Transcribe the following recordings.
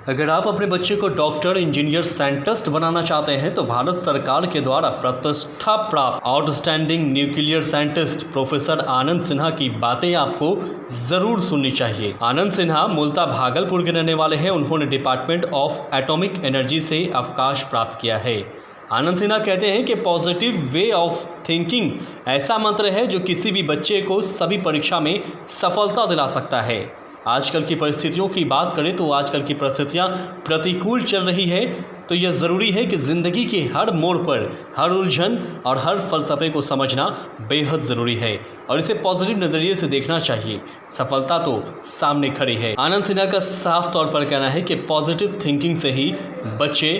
अगर आप अपने बच्चे को डॉक्टर, इंजीनियर, साइंटिस्ट बनाना चाहते हैं तो भारत सरकार के द्वारा प्रतिष्ठा प्राप्त आउटस्टैंडिंग न्यूक्लियर साइंटिस्ट प्रोफेसर आनंद सिन्हा की बातें आपको जरूर सुननी चाहिए। आनंद सिन्हा मूलतः भागलपुर के रहने वाले हैं। उन्होंने डिपार्टमेंट ऑफ एटॉमिक एनर्जी से अवकाश प्राप्त किया है। आनंद सिन्हा कहते हैं कि पॉजिटिव वे ऑफ थिंकिंग ऐसा मंत्र है जो किसी भी बच्चे को सभी परीक्षा में सफलता दिला सकता है। आजकल की परिस्थितियों की बात करें तो आजकल की परिस्थितियां प्रतिकूल चल रही है, तो यह ज़रूरी है कि ज़िंदगी के हर मोड़ पर हर उलझन और हर फलसफे को समझना बेहद ज़रूरी है और इसे पॉजिटिव नज़रिए से देखना चाहिए। सफलता तो सामने खड़ी है। आनंद सिन्हा का साफ तौर पर कहना है कि पॉजिटिव थिंकिंग से ही बच्चे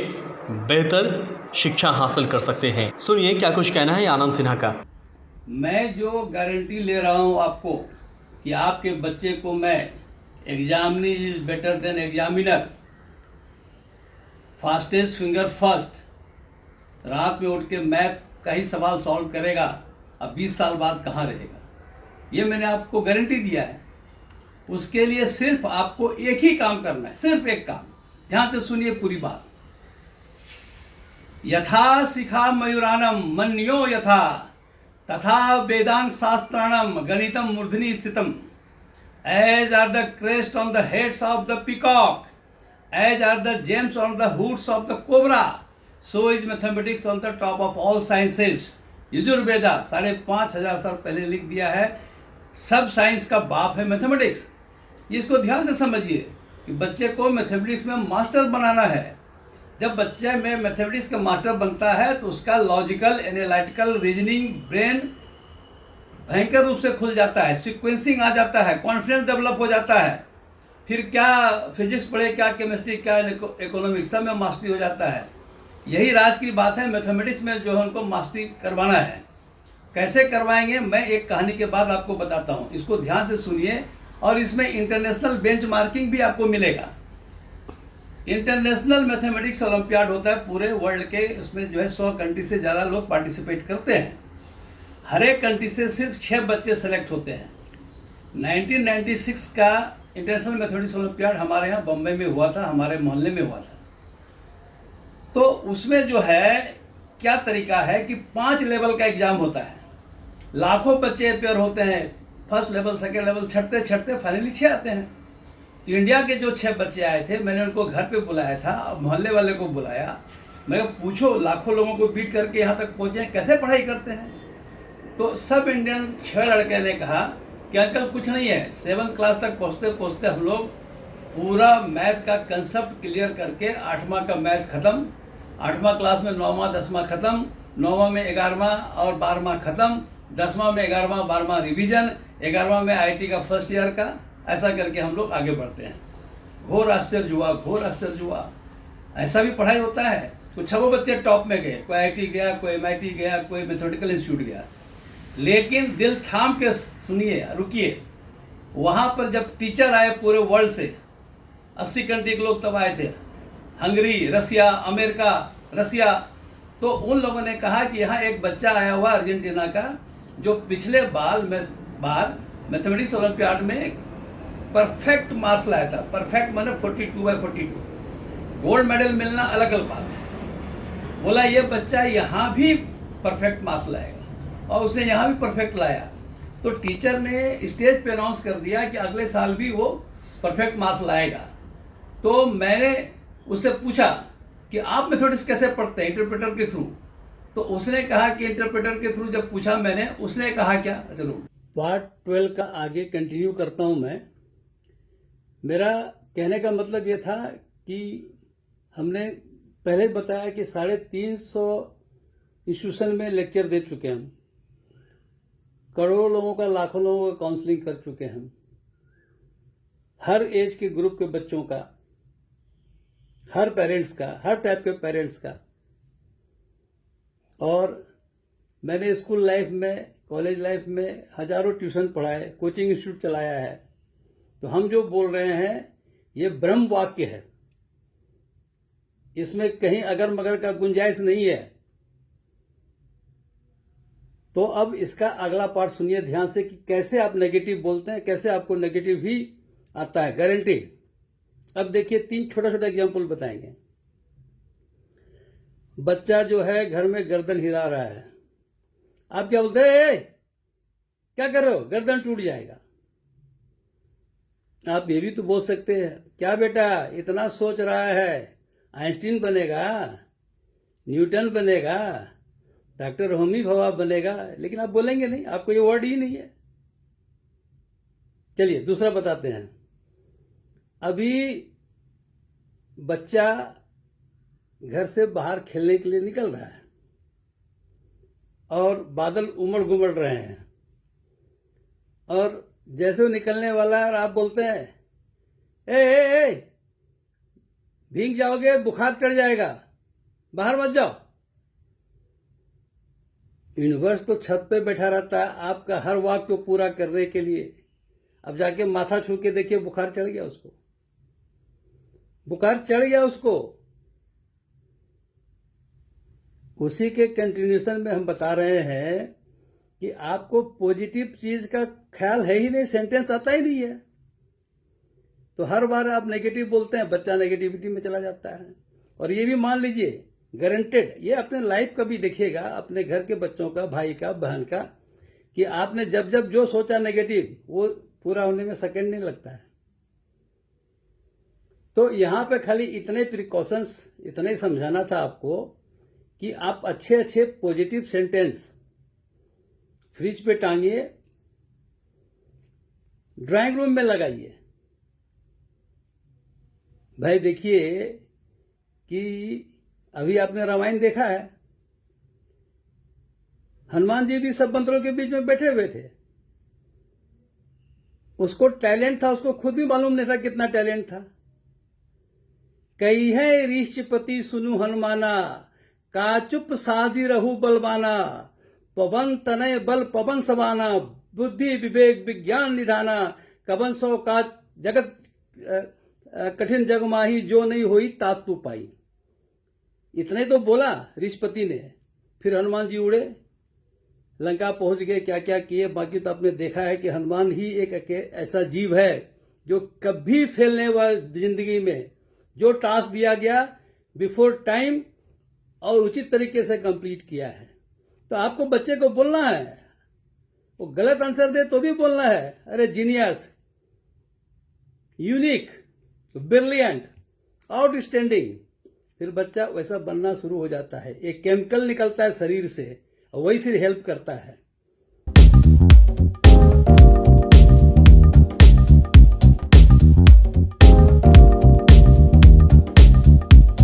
बेहतर शिक्षा हासिल कर सकते हैं। सुनिए क्या कुछ कहना है आनंद सिन्हा का। मैं जो गारंटी ले रहा हूँ आपको कि आपके बच्चे को मैं examinee is better than examiner, fastest finger first, रात में उठ के मैथ का ही सवाल सॉल्व करेगा, अब 20 साल बाद कहाँ रहेगा, ये मैंने आपको गारंटी दिया है। उसके लिए सिर्फ आपको एक ही काम करना है, सिर्फ एक काम। ध्यान से सुनिए पूरी बात। यथा शिखा मयूरानम मन्यो यथा तथा Vedang शास्त्राणम गणितम मूर्धनि स्थितम, as are the crest on the heads of the peacock, as are the gems on the hoods of the cobra, so is mathematics on the top of all sciences। Yajurveda 5,500 साल पहले लिख दिया है। सब साइंस का बाप है मैथमेटिक्स। इसको ध्यान से समझिए कि बच्चे को मैथमेटिक्स में मास्टर बनाना है। जब बच्चे में मैथमेटिक्स का मास्टर बनता है तो उसका लॉजिकल, एनालिटिकल, रीजनिंग ब्रेन भयंकर रूप से खुल जाता है, सीक्वेंसिंग आ जाता है, कॉन्फिडेंस डेवलप हो जाता है। फिर क्या फिजिक्स पढ़े, क्या केमिस्ट्री, क्या इकोनॉमिक्स, सब में मास्टरी हो जाता है। यही राज की बात है मैथमेटिक्स में, जो है उनको मास्टरी करवाना है। कैसे करवाएंगे मैं एक कहानी के बाद आपको बताता हूँ, इसको ध्यान से सुनिए। और इसमें इंटरनेशनल बेंचमार्किंग भी आपको मिलेगा। इंटरनेशनल मैथमेटिक्स ओलंपियाड होता है पूरे वर्ल्ड के, उसमें जो है 100 कंट्री से ज़्यादा लोग पार्टिसिपेट करते हैं। हर एक कंट्री से सिर्फ 6 बच्चे सेलेक्ट होते हैं। 1996 का इंटरनेशनल मैथमेटिक्स ओलंपियाड हमारे यहाँ बम्बई में हुआ था, हमारे मोहल्ले में हुआ था। तो उसमें जो है क्या तरीका है कि 5 लेवल का एग्जाम होता है। लाखों बच्चे अपेयर होते हैं, फर्स्ट लेवल, सेकेंड लेवल, छठते छठते फाइनली 6 आते हैं। तो इंडिया के जो 6 बच्चे आए थे, मैंने उनको घर पे बुलाया था, मोहल्ले वाले को बुलाया। मैं पूछो, लाखों लोगों को बीट करके यहाँ तक पहुँचे हैं, कैसे पढ़ाई करते हैं? तो सब इंडियन 6 लड़के ने कहा कि अंकल कुछ नहीं है, 7th क्लास तक पहुँचते पहुँचते हम लोग पूरा मैथ का कंसेप्ट क्लियर करके 8वां का मैथ ख़त्म, 8वां क्लास में 9वां 10वां ख़त्म, 9वां में 11वां और 12वां ख़त्म, 10वां में 11वां 12वां रिवीजन, 11वां में IIT का फर्स्ट ईयर का। ऐसा करके हम लोग आगे बढ़ते हैं। घोर आश्चर्य हुआ, घोर आश्चर्य हुआ। ऐसा भी पढ़ाई होता है। कुछ 6 बच्चे टॉप में गए, कोई IIT गया, कोई MIT गया, कोई मैथमेटिकल इंस्टीट्यूट गया। लेकिन दिल थाम के सुनिए, रुकिए। वहाँ पर जब टीचर आए पूरे वर्ल्ड से, 80 कंट्री के लोग तब आए थे, हंगरी, रसिया, अमेरिका, रसिया। तो उन लोगों ने कहा कि यहाँ एक बच्चा आया हुआ अर्जेंटीना का, जो पिछले बार मैथमेटिक्स ओलंपियाड में परफेक्ट मार्क्स लाया था। परफेक्ट माने 42/42। गोल्ड मेडल मिलना अलग अलग बात है। बोला ये बच्चा यहाँ भी परफेक्ट मार्क्स लाएगा, और उसने यहाँ भी परफेक्ट लाया। तो टीचर ने स्टेज पे अनाउंस कर दिया कि अगले साल भी वो परफेक्ट मार्क्स लाएगा। तो मैंने उससे पूछा कि आप मैथमेटिक्स कैसे पढ़ते हैं, इंटरप्रेटर के थ्रू? तो उसने कहा कि इंटरप्रेटर के थ्रू जब पूछा मैंने, उसने कहा क्या, चलो पार्ट 12 का आगे कंटिन्यू करता हूँ मैं। मेरा कहने का मतलब ये था कि हमने पहले बताया कि 350 इंस्टीट्यूशन में लेक्चर दे चुके हैं हम, करोड़ों लोगों का, लाखों लोगों का काउंसलिंग कर चुके हैं हम, हर एज के ग्रुप के बच्चों का, हर पेरेंट्स का, हर टाइप के पेरेंट्स का। और मैंने स्कूल लाइफ में, कॉलेज लाइफ में हजारों ट्यूशन पढ़ाए, कोचिंग इंस्टीट्यूट चलाया है। तो हम जो बोल रहे हैं ये ब्रह्म वाक्य है, इसमें कहीं अगर मगर का गुंजाइश नहीं है। तो अब इसका अगला पार्ट सुनिए ध्यान से कि कैसे आप नेगेटिव बोलते हैं, कैसे आपको नेगेटिव ही आता है, गारंटी। अब देखिए 3 छोटा छोटा एग्जाम्पल बताएंगे। बच्चा जो है घर में गर्दन हिला रहा है, आप क्या बोलते हैं? क्या कर रहे हो? गर्दन टूट जाएगा। आप ये भी तो बोल सकते हैं, क्या बेटा इतना सोच रहा है, आइंस्टीन बनेगा, न्यूटन बनेगा, डॉक्टर होमी भाभा बनेगा, लेकिन आप बोलेंगे नहीं, आपको ये वर्ड ही नहीं है। चलिए दूसरा बताते हैं। अभी बच्चा घर से बाहर खेलने के लिए निकल रहा है और बादल उमड़ घुमड़ रहे हैं, और जैसे वो निकलने वाला है और आप बोलते हैं ए भीग जाओगे, बुखार चढ़ जाएगा, बाहर मत जाओ। यूनिवर्स तो छत पे बैठा रहता है आपका हर वाक्य को पूरा करने के लिए। अब जाके माथा छू के देखिए, बुखार चढ़ गया उसको, बुखार चढ़ गया उसको। उसी के कंटिन्यूएशन में हम बता रहे हैं कि आपको पॉजिटिव चीज का ख्याल है ही नहीं, सेंटेंस आता ही नहीं है, तो हर बार आप नेगेटिव बोलते हैं, बच्चा नेगेटिविटी में चला जाता है। और ये भी मान लीजिए गारंटेड, ये अपने लाइफ का भी देखिएगा, अपने घर के बच्चों का, भाई का, बहन का, कि आपने जब जब जो सोचा नेगेटिव, वो पूरा होने में सेकंड नहीं लगता है। तो यहां पे खाली इतने प्रिकॉशंस, इतने ही समझाना था आपको कि आप अच्छे अच्छे पॉजिटिव सेंटेंस फ्रिज पे टांगिए, ड्राइंग रूम में लगाइए। भाई देखिए कि अभी आपने रामायण देखा है, हनुमान जी भी सब मंत्रों के बीच में बैठे हुए थे। उसको टैलेंट था, उसको खुद भी मालूम नहीं था कितना टैलेंट था। कही है ऋषिपति सुनु हनुमाना, का चुप साधी रहु बलवाना, पवन तनय बल पवन समाना, बुद्धि विवेक विज्ञान निधाना, कवन सौ काज जगत कठिन जग माही, जो नहीं हुई तात तू पाई। इतने तो बोला ऋषिपति ने, फिर हनुमान जी उड़े, लंका पहुंच गए, क्या क्या किए। बाकी तो आपने देखा है कि हनुमान ही एक ऐसा जीव है जो कभी फेल नहीं हुआ जिंदगी में। जो टास्क दिया गया बिफोर टाइम और उचित तरीके से कंप्लीट किया है। तो आपको बच्चे को बोलना है, वो गलत आंसर दे तो भी बोलना है, अरे जीनियस, यूनिक, ब्रिलियंट, आउटस्टैंडिंग। फिर बच्चा वैसा बनना शुरू हो जाता है। एक केमिकल निकलता है शरीर से और वही फिर हेल्प करता है।